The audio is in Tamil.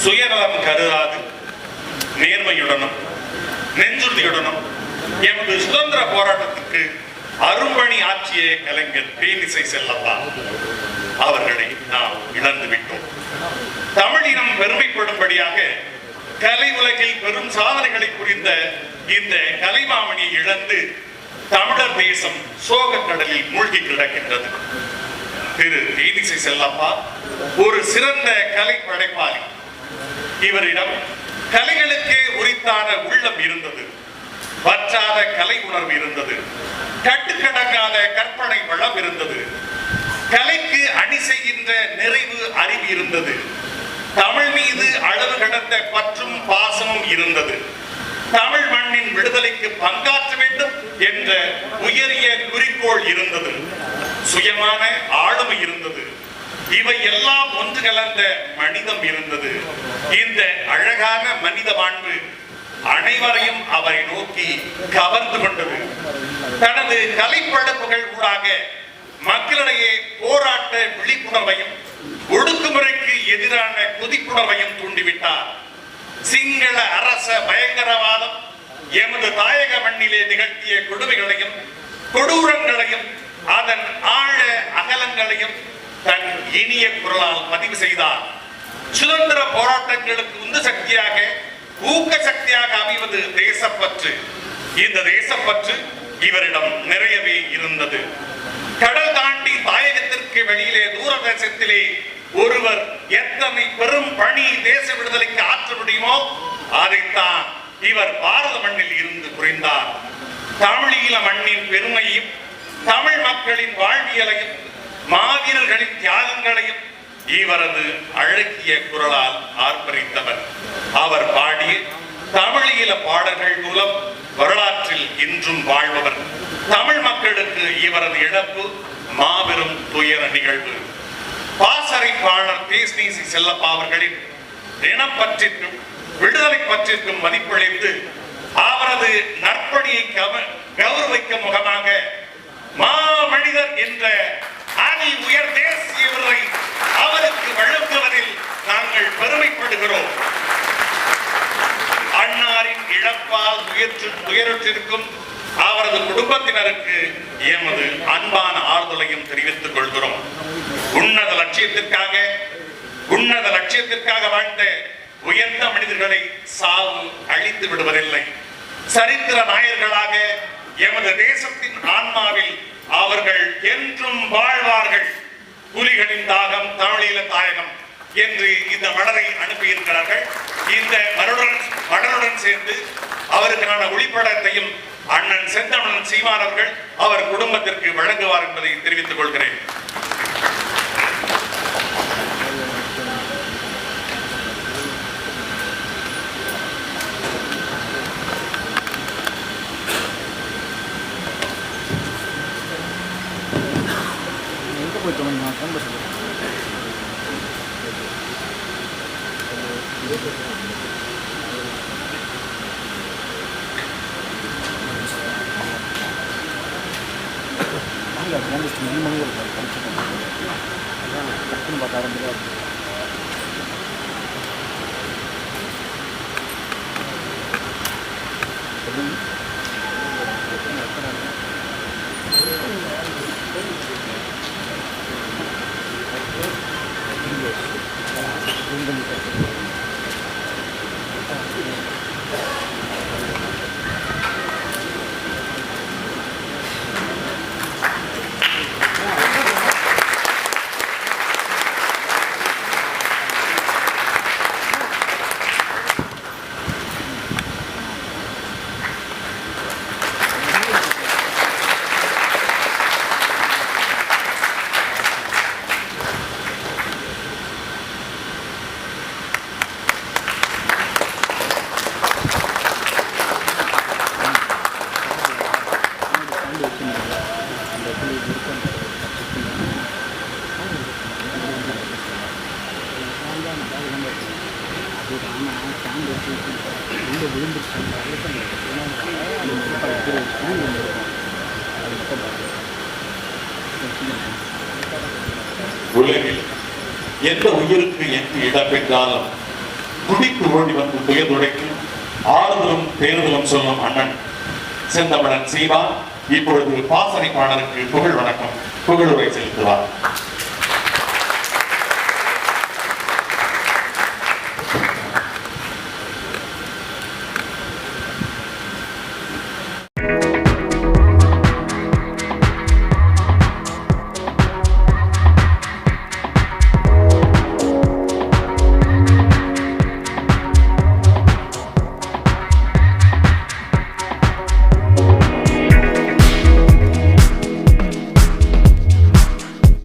சுயநலம் கருதாது நேர்மையுடனும் நெஞ்சுறுதியுடனும் எமது சுதந்திர போராட்டத்துக்கு அரும்பணி ஆற்றிய கலைஞர் தேனிசை செல்லப்பா அவர்களை நாம் இழந்து விட்டோம். தமிழினம் பெருமைப்படும்படியாக கலை உலகில் பெரும் சாதனைகளை புரிந்த இந்த கலைமாமணியை இழந்து தமிழர் தேசம் சோக கடலில் மூழ்கி கிடக்கின்றது. திரு தேனிசை செல்லப்பா ஒரு சிறந்த கலை படைப்பாளி. இவரிடம் கலைகளுக்கே உரித்தான உள்ளம் இருந்தது, வற்றாத கலை உணர்வு இருந்தது, கட்டுக்கடங்காத கற்பனை வளம் இருந்தது, கலைக்கு அணி செய்கின்ற நிறைவு அறிவு இருந்தது, தமிழ் மீது அளவு கடந்த பற்றும் பாசமும் இருந்தது, தமிழ் மண்ணின் விடுதலைக்கு பங்காற்ற வேண்டும் என்ற உயரிய குறிக்கோள் இருந்தது, சுயமான ஆளுமை இருந்தது. இவை எல்லாம் ஒன்று கலந்த மனிதம் இருந்தது. இந்த அழகான மனித மாண்பு அனைவரையும் அவரை நோக்கி கவர்ந்து கொண்டது. தனது கலைப்படைப்புகள் ஊடாக மக்களிடையே போராட்ட விழிப்புணர்வையும் ஒடுக்குமுறைக்கு எதிரான கொதிப்புணர்வையும் தூண்டிவிட்டார். சிங்கள அரச பயங்கரவாதம் எமது தாயக மண்ணிலே நிகழ்த்திய கொடுமைகளையும் கொடூரங்களையும் அதன் ஆழ அகலங்களையும் தன் இனிய குரலால் பதிவு செய்தார். சுதந்திர போராட்டங்களுக்கு உந்து சக்தியாக ஊக்க சக்தியாக அமைவது தேசப்பற்று. இந்த தேசப்பற்று இவரிடம் நிறையவே இருந்தது. கடல் தாண்டி தாயகத்திற்கு வெளியிலே தூரதேசத்திலே ஒருவர் எத்தனை பெரும் பணி தேச விடுதலைக்கு ஆற்ற முடியுமோ அதைத்தான் இவர் பாரத மண்ணில் இருந்து புரிந்தார். தமிழீழ மண்ணின் பெருமையும் தமிழ் மக்களின் வாழ்வியலையும் மாவீரர்களின் தியாகங்களையும் இவரது அழகிய குரலால் ஆர்ப்பரித்தவர். அவர் பாடிய தமிழீழ பாடல்கள் மூலம் வரலாற்றில் இன்றும் வாழ்பவர். தமிழ் மக்களுக்கு இவரது இழப்பு மாபெரும் துயர நிகழ்வு. பாசறை பாடல் தேனிசை செல்லப்பா அவர்களின் இனம் பற்றிற்கும் விடுதலை பற்றிற்கும் மதிப்பளித்து அவரது நற்பணியை கௌரவிக்கும் முகமாக மாமனிதர் என்ற அதி உயர் தேசிய விருதை அவருக்கு வழங்குவதில் நாங்கள் பெருமைப்படுகிறோம். அன்னாரின் இழப்பால் துயருற்றிருக்கும் அவரது குடும்பத்தினருக்கு எமது அன்பான ஆறுதலையும் தெரிவித்துக் கொள்கிறோம். உன்னத லட்சியத்திற்காக வாழ்ந்த உயர்ந்த மனிதர்களை சாவு அழித்து விடுவதில்லை. சரித்திர நாயர்களாக எமது தேசத்தின் ஆன்மாவில் அவர்கள் என்றும் வாழ்வார்கள். புலிகளின் தாகம் தமிழீழ தாயகம் என்று இந்த மலரை அனுப்பியிருக்கிறார்கள். இந்த மலருடன் சேர்ந்து அவருக்கான ஒளிப்படத்தையும் அண்ணன் செந்தமிழன் சீமான் அவர்கள் அவர் குடும்பத்திற்கு வழங்குவார் என்பதை தெரிவித்துக் கொள்கிறேன். உலகில் எந்த உயிருக்கு என்று இடம்பெற்றாலும் துடித்து ஓடி வந்து துயதுடைக்கு ஆறுதலும் தேர்தலும் சொல்லும் அண்ணன் செந்தமிழன் சீவா இப்பொழுது பாசனை பாடலுக்கு புகழ் வணக்கம் புகழுரை செலுத்துவார்.